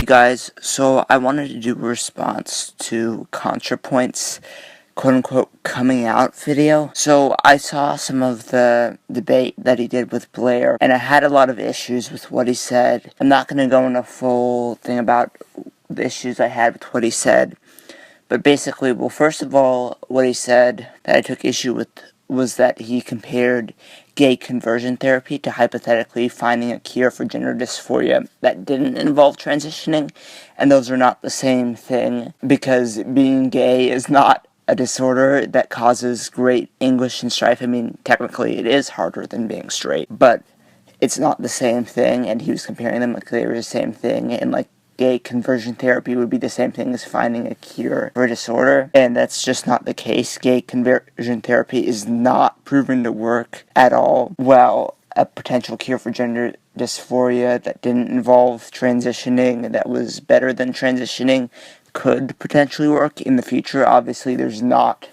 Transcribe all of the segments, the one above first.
Hey guys, so I wanted to do a response to Contrapoints quote-unquote coming out video. So I saw some of the debate that he did with Blair, and I had a lot of issues with what he said. I'm not going to go into a full thing about the issues I had with what he said, but basically, well, first of all, what he said that I took issue with was that he compared gay conversion therapy to hypothetically finding a cure for gender dysphoria that didn't involve transitioning, and those are not the same thing, because being gay is not a disorder that causes great anguish and strife. I mean, technically it is harder than being straight, but it's not the same thing, and he was comparing them like they were the same thing, and like gay conversion therapy would be the same thing as finding a cure for a disorder, and that's just not the case. Gay conversion therapy is not proven to work at all. Well, a potential cure for gender dysphoria that didn't involve transitioning, that was better than transitioning, could potentially work in the future. Obviously, there's not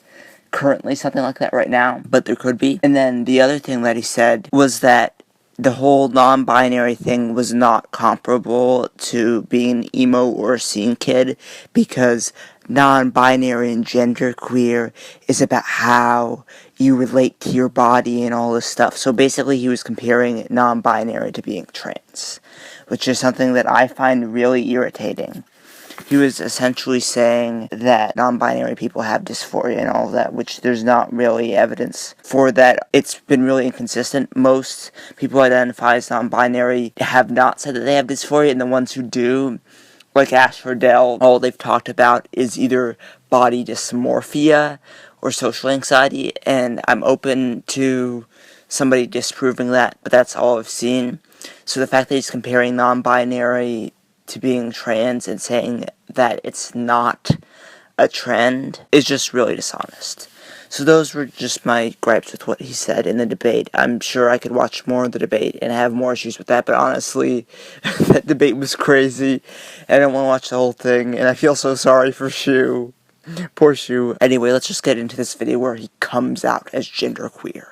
currently something like that right now, but there could be. And then the other thing that he said was that the whole non-binary thing was not comparable to being emo or a scene kid, because non-binary and genderqueer is about how you relate to your body and all this stuff. So basically he was comparing non-binary to being trans, which is something that I find really irritating. He was essentially saying that non-binary people have dysphoria and all of that, which there's not really evidence for that. It's been really inconsistent. Most people who identify as non-binary have not said that they have dysphoria, and the ones who do, like Ash Verdell, all they've talked about is either body dysmorphia or social anxiety, and I'm open to somebody disproving that, but that's all I've seen. So the fact that he's comparing non-binary to being trans and saying that it's not a trend is just really dishonest. So those were just my gripes with what he said in the debate. I'm sure I could watch more of the debate and have more issues with that, but honestly, that debate was crazy, and I don't want to watch the whole thing, and I feel so sorry for Shu. Poor Shu. Anyway, let's just get into this video where he comes out as genderqueer.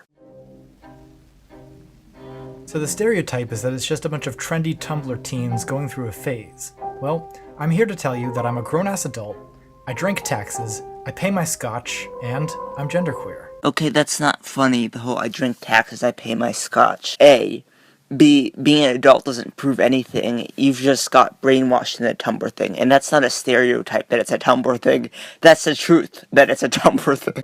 So the stereotype is that it's just a bunch of trendy Tumblr teens going through a phase. Well, I'm here to tell you that I'm a grown-ass adult, I drink taxes, I pay my scotch, and I'm genderqueer. Okay, that's not funny, the whole I drink taxes, I pay my scotch. A. B. Being an adult doesn't prove anything. You've just got brainwashed in the Tumblr thing, and that's not a stereotype that it's a Tumblr thing. That's the truth that it's a Tumblr thing.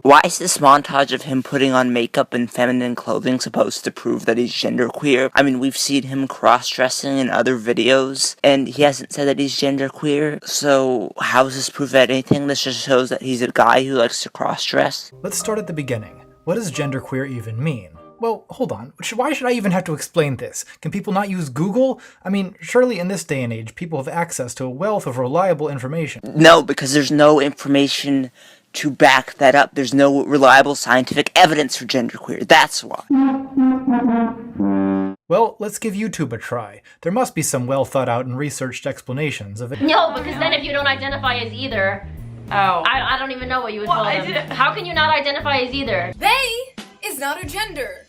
Why is this montage of him putting on makeup and feminine clothing supposed to prove that he's genderqueer? I mean, we've seen him cross-dressing in other videos, and he hasn't said that he's genderqueer, so how does this prove anything? This just shows that he's a guy who likes to cross-dress. Let's start at the beginning. What does genderqueer even mean? Well, hold on. Why should I even have to explain this? Can people not use Google? I mean, surely in this day and age, people have access to a wealth of reliable information. No, because there's no information to back that up. There's no reliable scientific evidence for genderqueer. That's why. Well, let's give YouTube a try. There must be some well thought out and researched explanations of it. No, because then if you don't identify as either, I don't even know what you would call them. How can you not identify as either? They is not a gender.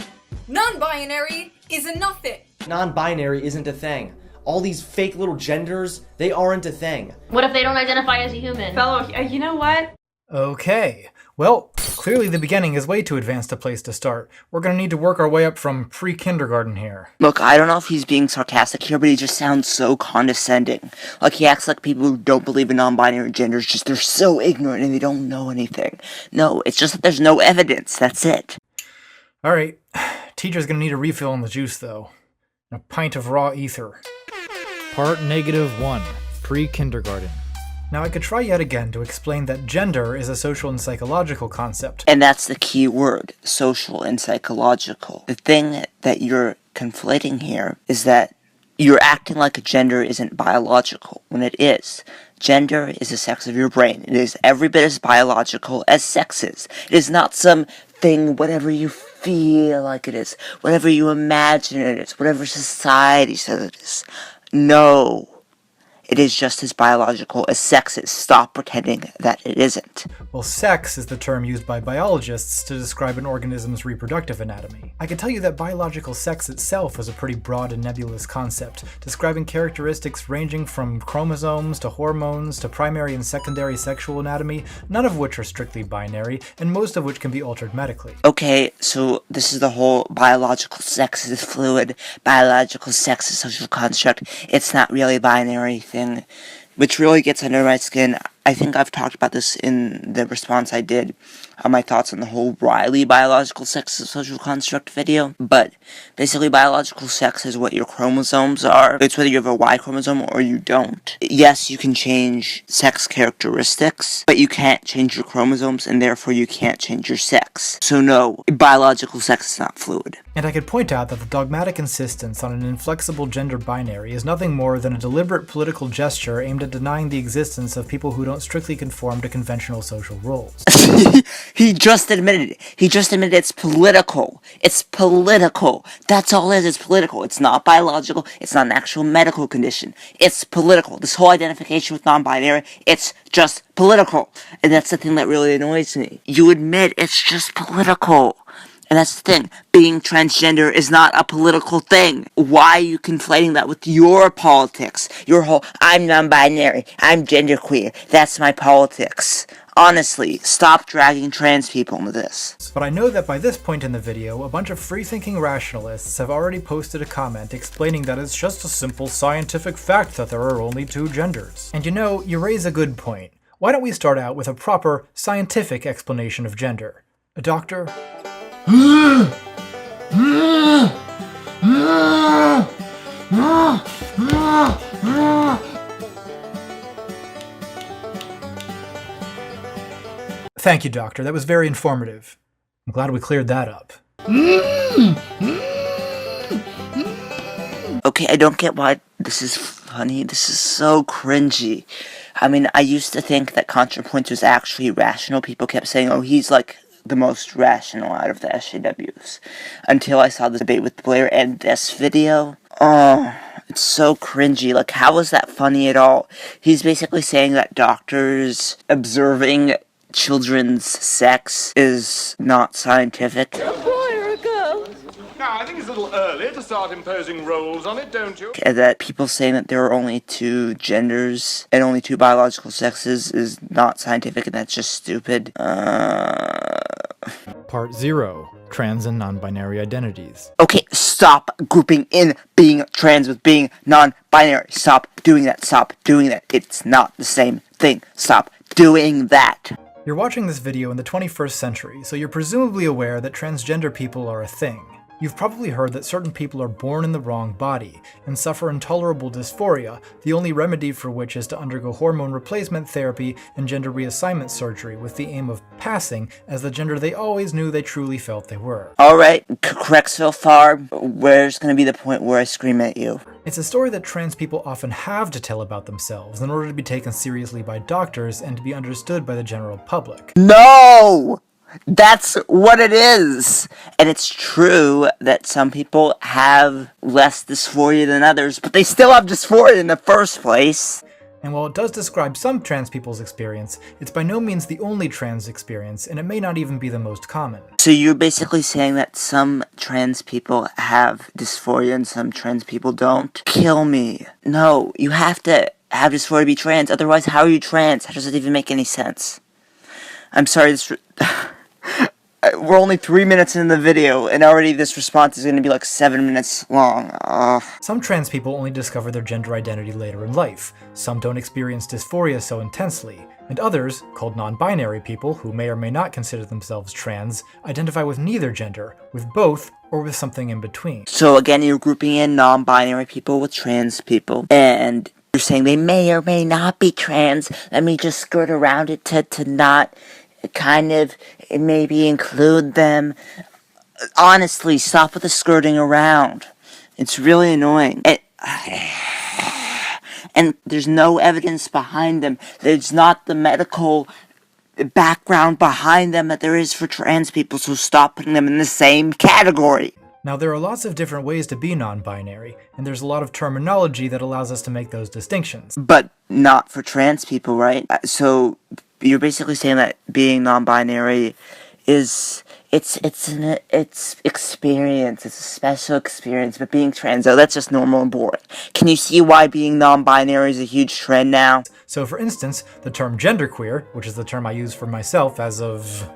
Non-binary is a nothing. Non-binary isn't a thing. All these fake little genders, they aren't a thing. What if they don't identify as a human? Fellow, you know what? Okay, well, clearly the beginning is way too advanced a place to start. We're gonna need to work our way up from pre-kindergarten here. Look, I don't know if he's being sarcastic here, but he just sounds so condescending. Like he acts like people who don't believe in non-binary genders, just they're so ignorant and they don't know anything. No, it's just that there's no evidence, that's it. Alright, teacher's gonna need a refill on the juice though. A pint of raw ether. Part -1, pre-kindergarten. Now I could try yet again to explain that gender is a social and psychological concept. And that's the key word, social and psychological. The thing that you're conflating here is that you're acting like a gender isn't biological, when it is. Gender is the sex of your brain. It is every bit as biological as sex is. It is not some thing, whatever you feel like it is, whatever you imagine it is, whatever society says it is. No. It is just as biological as sex is. Stop pretending that it isn't. Well, sex is the term used by biologists to describe an organism's reproductive anatomy. I can tell you that biological sex itself is a pretty broad and nebulous concept, describing characteristics ranging from chromosomes to hormones to primary and secondary sexual anatomy, none of which are strictly binary, and most of which can be altered medically. Okay, so this is the whole biological sex is fluid, biological sex is social construct. It's not really a binary thing, which really gets under my skin. I think I've talked about this in the response I did on my thoughts on the whole Riley biological sex is social construct video. But basically, biological sex is what your chromosomes are. It's whether you have a Y chromosome or you don't. Yes, you can change sex characteristics, but you can't change your chromosomes, and therefore you can't change your sex. So no, biological sex is not fluid. And I could point out that the dogmatic insistence on an inflexible gender binary is nothing more than a deliberate political gesture aimed at denying the existence of people who don't strictly conform to conventional social roles. He just admitted it. He just admitted it's political. It's political. That's all it is. It's political. It's not biological. It's not an actual medical condition. It's political. This whole identification with non-binary, it's just political. And that's the thing that really annoys me. You admit it's just political. And that's the thing. Being transgender is not a political thing. Why are you conflating that with your politics? Your whole, I'm non-binary, I'm genderqueer, that's my politics. Honestly, stop dragging trans people into this. But I know that by this point in the video, a bunch of free-thinking rationalists have already posted a comment explaining that it's just a simple scientific fact that there are only two genders. And you know, you raise a good point. Why don't we start out with a proper scientific explanation of gender? A doctor? Thank you, Doctor. That was very informative. I'm glad we cleared that up. Okay, I don't get why this is funny. This is so cringy. I mean, I used to think that Contrapoints was actually rational. People kept saying, oh, he's like the most rational out of the SJWs. Until I saw the debate with Blair and this video. Oh, it's so cringy. Like, how is that funny at all? He's basically saying that doctors observing children's sex is not scientific. A boy or a girl? Now, I think it's a little early to start imposing roles on it, don't you? And that people saying that there are only two genders and only two biological sexes is not scientific, and that's just stupid. Part 0. Trans and non-binary identities. Okay, stop grouping in being trans with being non-binary. Stop doing that. Stop doing that. It's not the same thing. Stop doing that. You're watching this video in the 21st century, so you're presumably aware that transgender people are a thing. You've probably heard that certain people are born in the wrong body and suffer intolerable dysphoria, the only remedy for which is to undergo hormone replacement therapy and gender reassignment surgery with the aim of passing as the gender they always knew they truly felt they were. Alright, correct so far. Where's gonna be the point where I scream at you? It's a story that trans people often have to tell about themselves in order to be taken seriously by doctors and to be understood by the general public. No! That's what it is! And it's true that some people have less dysphoria than others, but they still have dysphoria in the first place. And while it does describe some trans people's experience, it's by no means the only trans experience, and it may not even be the most common. So you're basically saying that some trans people have dysphoria and some trans people don't? Kill me. No, you have to have dysphoria to be trans, otherwise how are you trans? How does it even make any sense? I'm sorry, this... We're only 3 minutes into the video, and already this response is going to be like 7 minutes long. Some trans people only discover their gender identity later in life. Some don't experience dysphoria so intensely. And others, called non-binary people, who may or may not consider themselves trans, identify with neither gender, with both, or with something in between. So again, you're grouping in non-binary people with trans people, and you're saying they may or may not be trans. Let me just skirt around it to not kind of maybe include them. Honestly, stop with the skirting around. It's really annoying. And there's no evidence behind them. There's not the medical background behind them that there is for trans people, so stop putting them in the same category. Now, there are lots of different ways to be non-binary, and there's a lot of terminology that allows us to make those distinctions. But not for trans people, right? So you're basically saying that being non-binary is it's experience. It's a special experience. But being trans, though, that's just normal and boring. Can you see why being non-binary is a huge trend now? So, for instance, the term genderqueer, which is the term I use for myself as of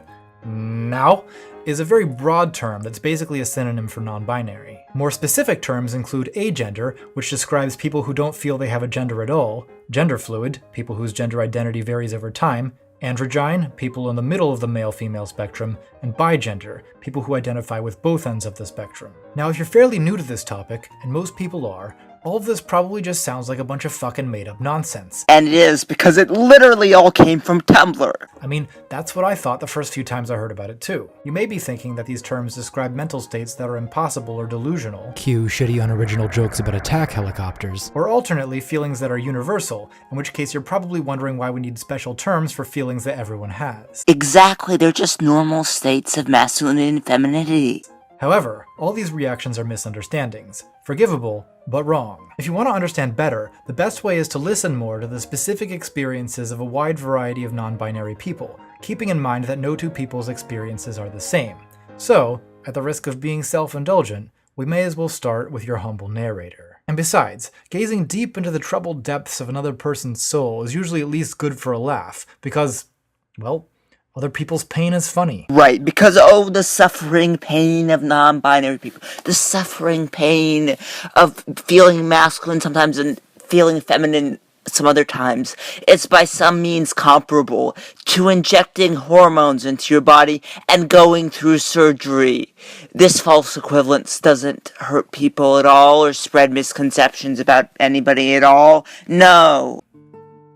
now, is a very broad term that's basically a synonym for non-binary. More specific terms include agender, which describes people who don't feel they have a gender at all, gender fluid, people whose gender identity varies over time, androgyne, people in the middle of the male-female spectrum, and bigender, people who identify with both ends of the spectrum. Now, if you're fairly new to this topic, and most people are, all of this probably just sounds like a bunch of fucking made-up nonsense. And it is, because it literally all came from Tumblr. I mean, that's what I thought the first few times I heard about it too. You may be thinking that these terms describe mental states that are impossible or delusional. Cue shitty unoriginal jokes about attack helicopters. Or alternately, feelings that are universal, in which case you're probably wondering why we need special terms for feelings that everyone has. Exactly, they're just normal states of masculinity and femininity. However, all these reactions are misunderstandings. Forgivable, but wrong. If you want to understand better, the best way is to listen more to the specific experiences of a wide variety of non-binary people, keeping in mind that no two people's experiences are the same. So, at the risk of being self-indulgent, we may as well start with your humble narrator. And besides, gazing deep into the troubled depths of another person's soul is usually at least good for a laugh, because, well, other people's pain is funny. Right, because the suffering pain of non-binary people. The suffering pain of feeling masculine sometimes and feeling feminine some other times. It's by some means comparable to injecting hormones into your body and going through surgery. This false equivalence doesn't hurt people at all or spread misconceptions about anybody at all. No.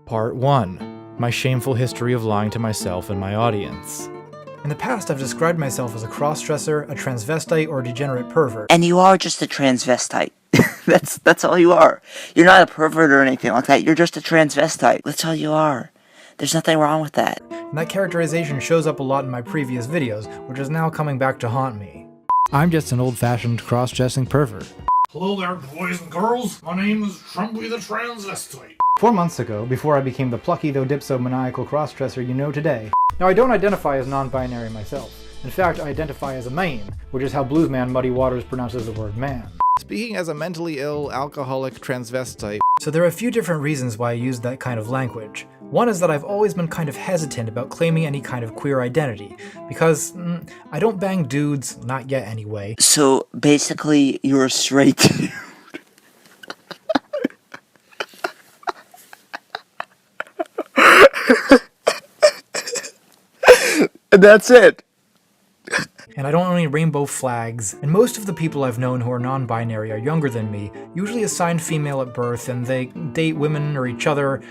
Part 1. My shameful history of lying to myself and my audience. In the past, I've described myself as a cross-dresser, a transvestite, or a degenerate pervert. And you are just a transvestite. That's all you are. You're not a pervert or anything like that. You're just a transvestite. That's all you are. There's nothing wrong with that. And that characterization shows up a lot in my previous videos, which is now coming back to haunt me. I'm just an old-fashioned cross-dressing pervert. Hello there, boys and girls. My name is Trumpy the Transvestite. 4 months ago, before I became the plucky though dipsomaniacal crossdresser you know today. Now, I don't identify as non-binary myself. In fact, I identify as a main, which is how bluesman Muddy Waters pronounces the word man. Speaking as a mentally ill, alcoholic transvestite. So there are a few different reasons why I use that kind of language. One is that I've always been kind of hesitant about claiming any kind of queer identity, because I don't bang dudes, not yet anyway. So, basically, you're a straight dude. And that's it. And I don't own any rainbow flags, and most of the people I've known who are non-binary are younger than me, usually assigned female at birth, and they date women or each other.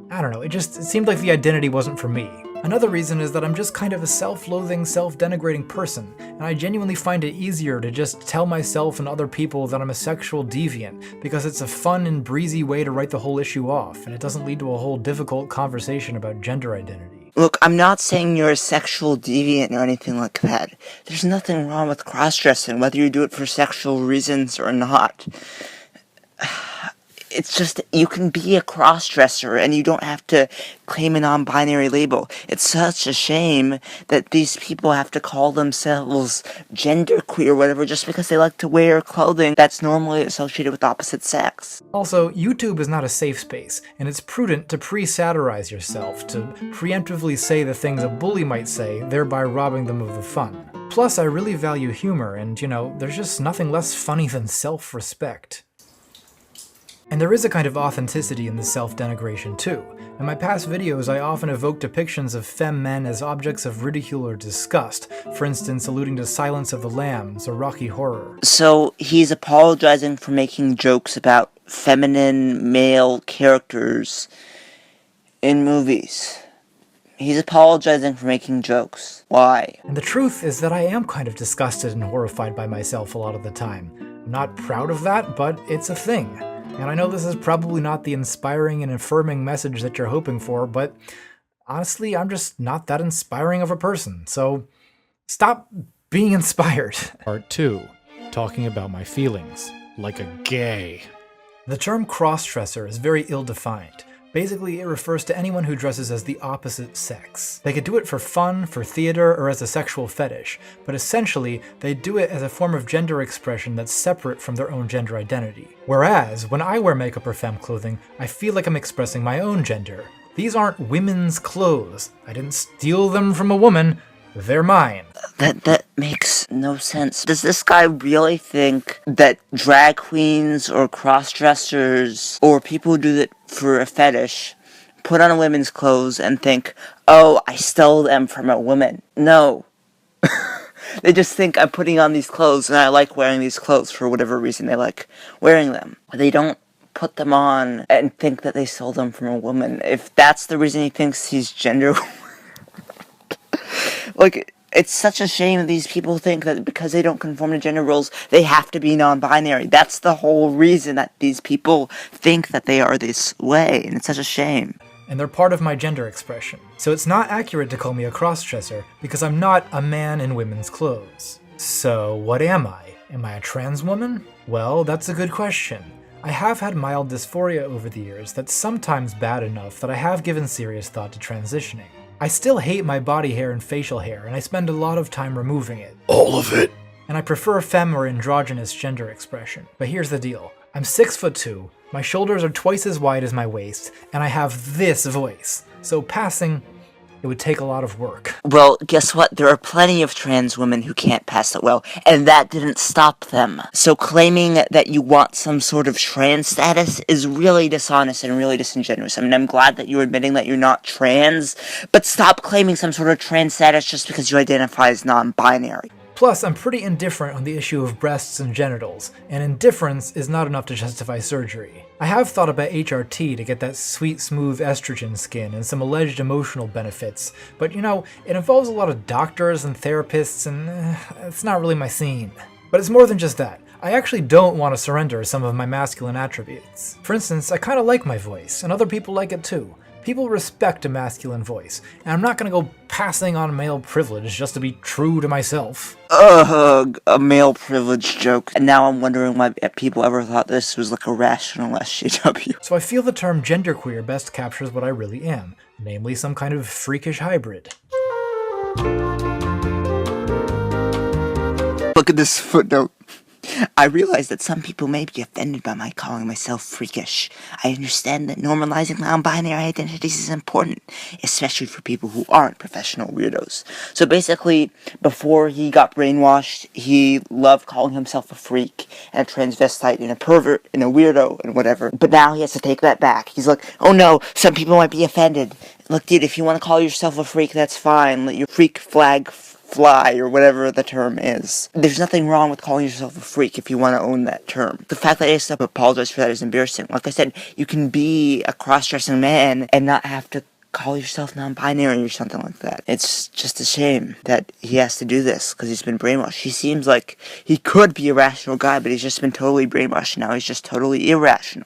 I don't know, it seemed like the identity wasn't for me. Another reason is that I'm just kind of a self-loathing, self-denigrating person, and I genuinely find it easier to just tell myself and other people that I'm a sexual deviant, because it's a fun and breezy way to write the whole issue off, and it doesn't lead to a whole difficult conversation about gender identity. Look, I'm not saying you're a sexual deviant or anything like that. There's nothing wrong with cross-dressing, whether you do it for sexual reasons or not. It's just, you can be a cross-dresser and you don't have to claim a non-binary label. It's such a shame that these people have to call themselves genderqueer or whatever just because they like to wear clothing that's normally associated with opposite sex. Also, YouTube is not a safe space, and it's prudent to pre-satirize yourself, to preemptively say the things a bully might say, thereby robbing them of the fun. Plus, I really value humor, and, there's just nothing less funny than self-respect. And there is a kind of authenticity in this self-denigration too. In my past videos, I often evoke depictions of femme-men as objects of ridicule or disgust, for instance alluding to Silence of the Lambs or Rocky Horror. So he's apologizing for making jokes about feminine male characters in movies. He's apologizing for making jokes. Why? And the truth is that I am kind of disgusted and horrified by myself a lot of the time. I'm not proud of that, but it's a thing. And I know this is probably not the inspiring and affirming message that you're hoping for, but honestly, I'm just not that inspiring of a person, so stop being inspired. Part 2. talking about my feelings, like a gay. The term cross-dresser is very ill-defined. Basically, it refers to anyone who dresses as the opposite sex. They could do it for fun, for theater, or as a sexual fetish, but essentially, they do it as a form of gender expression that's separate from their own gender identity. Whereas, when I wear makeup or femme clothing, I feel like I'm expressing my own gender. These aren't women's clothes. I didn't steal them from a woman. They're mine. That makes no sense. Does this guy really think that drag queens or cross-dressers or people who do that for a fetish put on women's clothes and think, oh, I stole them from a woman? No. They just think I'm putting on these clothes and I like wearing these clothes for whatever reason they like wearing them. They don't put them on and think that they stole them from a woman. If that's the reason he thinks he's gender... Like, it's such a shame that these people think that because they don't conform to gender roles, they have to be non-binary. That's the whole reason that these people think that they are this way, and it's such a shame. And they're part of my gender expression. So it's not accurate to call me a cross-dresser, because I'm not a man in women's clothes. So what am I? Am I a trans woman? Well, that's a good question. I have had mild dysphoria over the years that's sometimes bad enough that I have given serious thought to transitioning. I still hate my body hair and facial hair, and I spend a lot of time removing it. All of it. And I prefer femme or androgynous gender expression. But here's the deal. I'm 6'2", my shoulders are twice as wide as my waist, and I have this voice. So passing, it would take a lot of work. Well, guess what? There are plenty of trans women who can't pass it well, and that didn't stop them. So claiming that you want some sort of trans status is really dishonest and really disingenuous. I mean, I'm glad that you're admitting that you're not trans, but stop claiming some sort of trans status just because you identify as non-binary. Plus, I'm pretty indifferent on the issue of breasts and genitals, and indifference is not enough to justify surgery. I have thought about HRT to get that sweet, smooth estrogen skin and some alleged emotional benefits, but you know, it involves a lot of doctors and therapists, and it's not really my scene. But it's more than just that. I actually don't want to surrender some of my masculine attributes. For instance, I kinda like my voice, and other people like it too. People respect a masculine voice, and I'm not gonna go passing on male privilege just to be true to myself. Ugh, a male privilege joke. And now I'm wondering why people ever thought this was like a rational SJW. So I feel the term genderqueer best captures what I really am, namely some kind of freakish hybrid. Look at this footnote. I realize that some people may be offended by my calling myself freakish. I understand that normalizing non-binary identities is important, especially for people who aren't professional weirdos. So basically, before he got brainwashed, he loved calling himself a freak, and a transvestite, and a pervert, and a weirdo, and whatever. But now he has to take that back. He's like, oh no, some people might be offended. Look, dude, if you want to call yourself a freak, that's fine. Let your freak flag fly, or whatever the term is. There's nothing wrong with calling yourself a freak if you want to own that term. The fact that I have to apologize for that is embarrassing. Like I said, you can be a cross-dressing man and not have to call yourself non-binary or something like that. It's just a shame that he has to do this because he's been brainwashed. He seems like he could be a rational guy, but he's just been totally brainwashed. Now he's just totally irrational.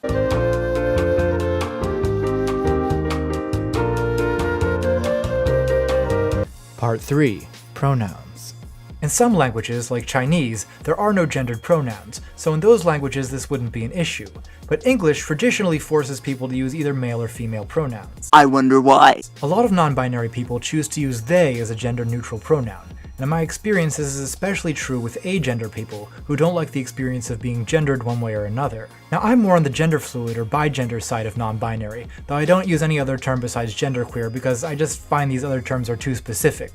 Part 3. Pronouns. In some languages, like Chinese, there are no gendered pronouns, so in those languages this wouldn't be an issue. But English traditionally forces people to use either male or female pronouns. I wonder why. A lot of non-binary people choose to use they as a gender-neutral pronoun, and in my experience this is especially true with agender people who don't like the experience of being gendered one way or another. Now I'm more on the gender fluid or bigender side of non-binary, though I don't use any other term besides genderqueer because I just find these other terms are too specific.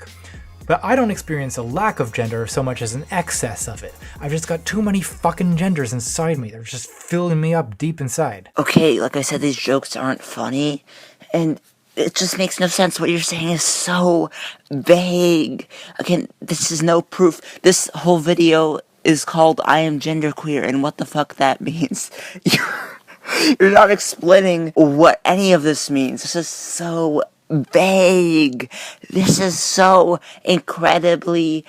But I don't experience a lack of gender so much as an excess of it. I've just got too many fucking genders inside me. They're just filling me up deep inside. Okay, like I said, these jokes aren't funny, and it just makes no sense. What you're saying is so vague. Again, this is no proof. This whole video is called I Am Genderqueer, and what the fuck that means. You're not explaining what any of this means. This is so vague. This is so incredibly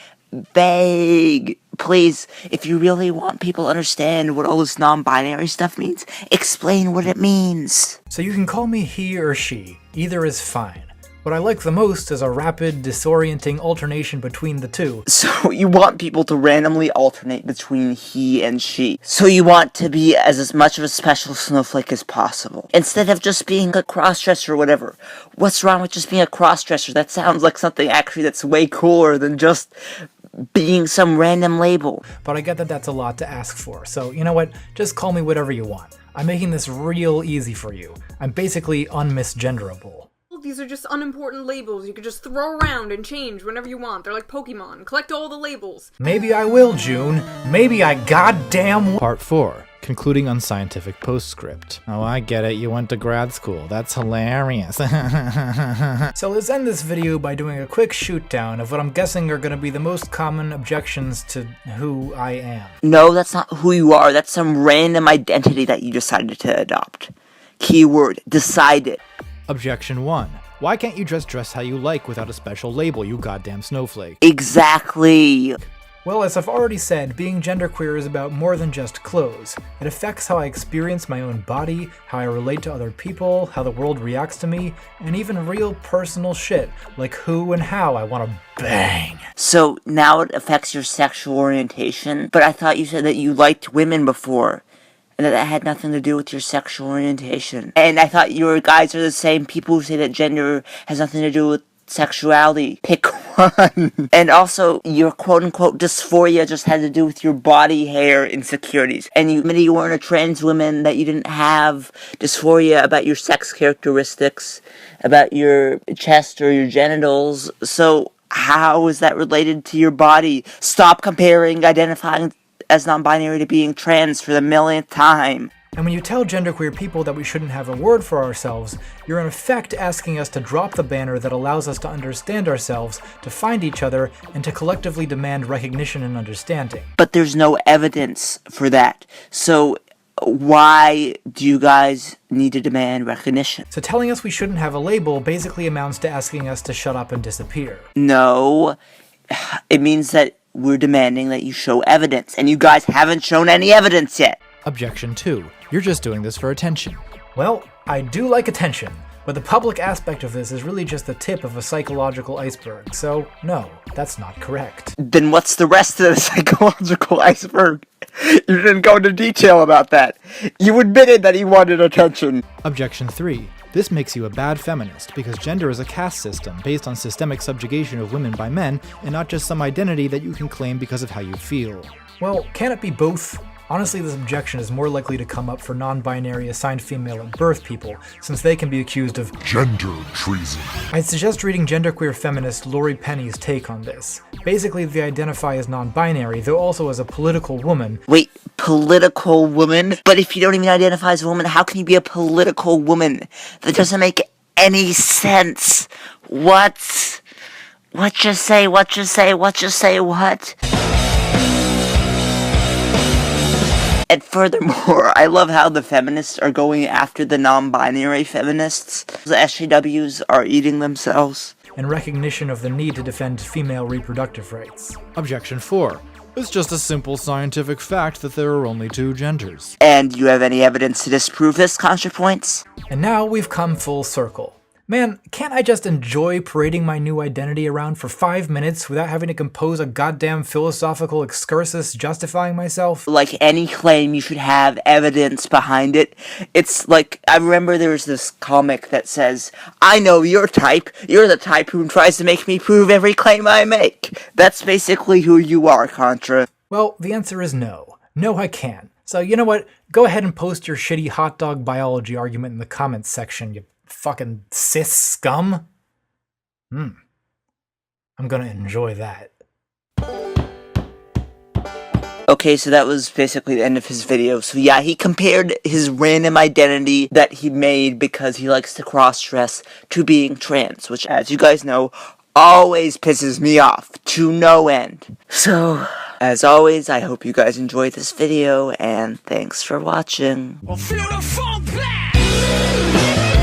vague. Please, if you really want people to understand what all this non-binary stuff means, explain what it means. So you can call me he or she. Either is fine. What I like the most is a rapid, disorienting alternation between the two. So you want people to randomly alternate between he and she. So you want to be as much of a special snowflake as possible. Instead of just being a cross-dresser or whatever. What's wrong with just being a cross-dresser? That sounds like something actually that's way cooler than just being some random label. But I get that that's a lot to ask for, so you know what? Just call me whatever you want. I'm making this real easy for you. I'm basically unmisgenderable. These are just unimportant labels you could just throw around and change whenever you want. They're like Pokemon. Collect all the labels. Maybe I will, June. Maybe I goddamn will. Part 4. Concluding unscientific postscript. Oh, I get it. You went to grad school. That's hilarious. So let's end this video by doing a quick shoot down of what I'm guessing are going to be the most common objections to who I am. No, that's not who you are. That's some random identity that you decided to adopt. Keyword, decided. Objection 1. Why can't you just dress how you like without a special label, you goddamn snowflake? Exactly. Well, as I've already said, being genderqueer is about more than just clothes. It affects how I experience my own body, how I relate to other people, how the world reacts to me, and even real personal shit, like who and how I want to bang. So now it affects your sexual orientation? But I thought you said that you liked women before, and that had nothing to do with your sexual orientation. And I thought you guys are the same people who say that gender has nothing to do with sexuality. Pick one. And also, your quote-unquote dysphoria just had to do with your body hair insecurities. And you weren't a trans woman, that you didn't have dysphoria about your sex characteristics, about your chest or your genitals. So how is that related to your body? Stop comparing identifying as non-binary to being trans for the millionth time. And when you tell genderqueer people that we shouldn't have a word for ourselves, you're in effect asking us to drop the banner that allows us to understand ourselves, to find each other, and to collectively demand recognition and understanding. But there's no evidence for that. So why do you guys need to demand recognition? So telling us we shouldn't have a label basically amounts to asking us to shut up and disappear. No, it means that we're demanding that you show evidence, and you guys haven't shown any evidence yet. Objection 2. You're just doing this for attention. Well, I do like attention, but the public aspect of this is really just the tip of a psychological iceberg, so no, that's not correct. Then what's the rest of the psychological iceberg? You didn't go into detail about that. You admitted that he wanted attention. Objection 3. This makes you a bad feminist, because gender is a caste system based on systemic subjugation of women by men, and not just some identity that you can claim because of how you feel. Well, can it be both? Honestly, this objection is more likely to come up for non-binary assigned female at birth people, since they can be accused of Gender treason. I'd suggest reading genderqueer feminist Lori Penny's take on this. Basically, they identify as non-binary, though also as a political woman. Wait, political woman? But if you don't even identify as a woman, how can you be a political woman? That doesn't make any sense. What? What you say? And furthermore, I love how the feminists are going after the non-binary feminists. The SJWs are eating themselves. In recognition of the need to defend female reproductive rights. Objection 4. It's just a simple scientific fact that there are only 2 genders. And you have any evidence to disprove this, Contrapoints? And now we've come full circle. Man, can't I just enjoy parading my new identity around for 5 minutes without having to compose a goddamn philosophical excursus justifying myself? Like any claim, you should have evidence behind it. It's like, I remember there was this comic that says, I know your type. You're the type who tries to make me prove every claim I make. That's basically who you are, Contra. Well, the answer is no. No, I can't. So you know what? Go ahead and post your shitty hot dog biology argument in the comments section, you fucking cis scum. I'm gonna enjoy that. Okay, so that was basically the end of his video. So yeah, he compared his random identity that he made because he likes to cross-dress to being trans, which, as you guys know, always pisses me off to no end. So, as always, I hope you guys enjoyed this video, and thanks for watching. Feel the funk blast!